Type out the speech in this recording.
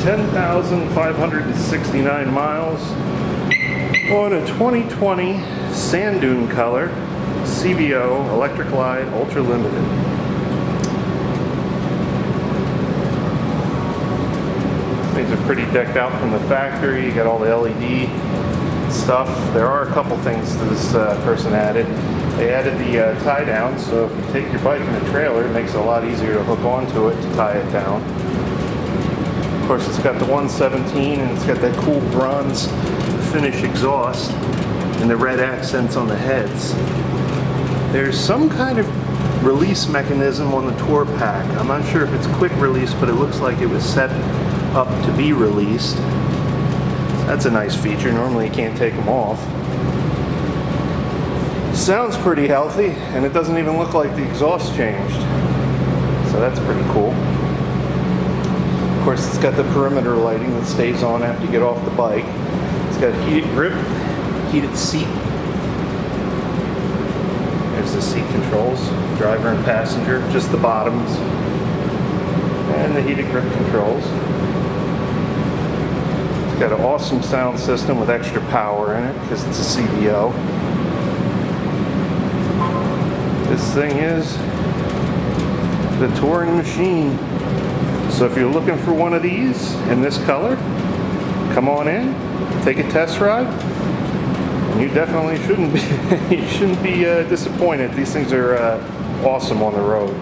10,569 miles on a 2020 sand dune color CVO Electric Glide Ultra Limited. Things are pretty decked out from the factory. You got all the LED stuff. There are a couple things that this person added. They added the tie down, so if you take your bike in a trailer, it makes it a lot easier to hook onto it to tie it down. Of course, it's got the 117 and it's got that cool bronze finish exhaust and the red accents on the heads. There's some kind of release mechanism on the tour pack. I'm not sure if it's quick release, but it looks like it was set up to be released. That's a nice feature. Normally you can't take them off. Sounds pretty healthy, and it doesn't even look like the exhaust changed. So that's pretty cool. Of course, it's got the perimeter lighting that stays on after you get off the bike. It's got heated grip, heated seat. There's the seat controls, driver and passenger, just the bottoms. And the heated grip controls. It's got an awesome sound system with extra power in it because it's a CVO. This thing is the touring machine. So if you're looking for one of these in this color, come on in, take a test ride. And you definitely shouldn't be disappointed. These things are awesome on the road.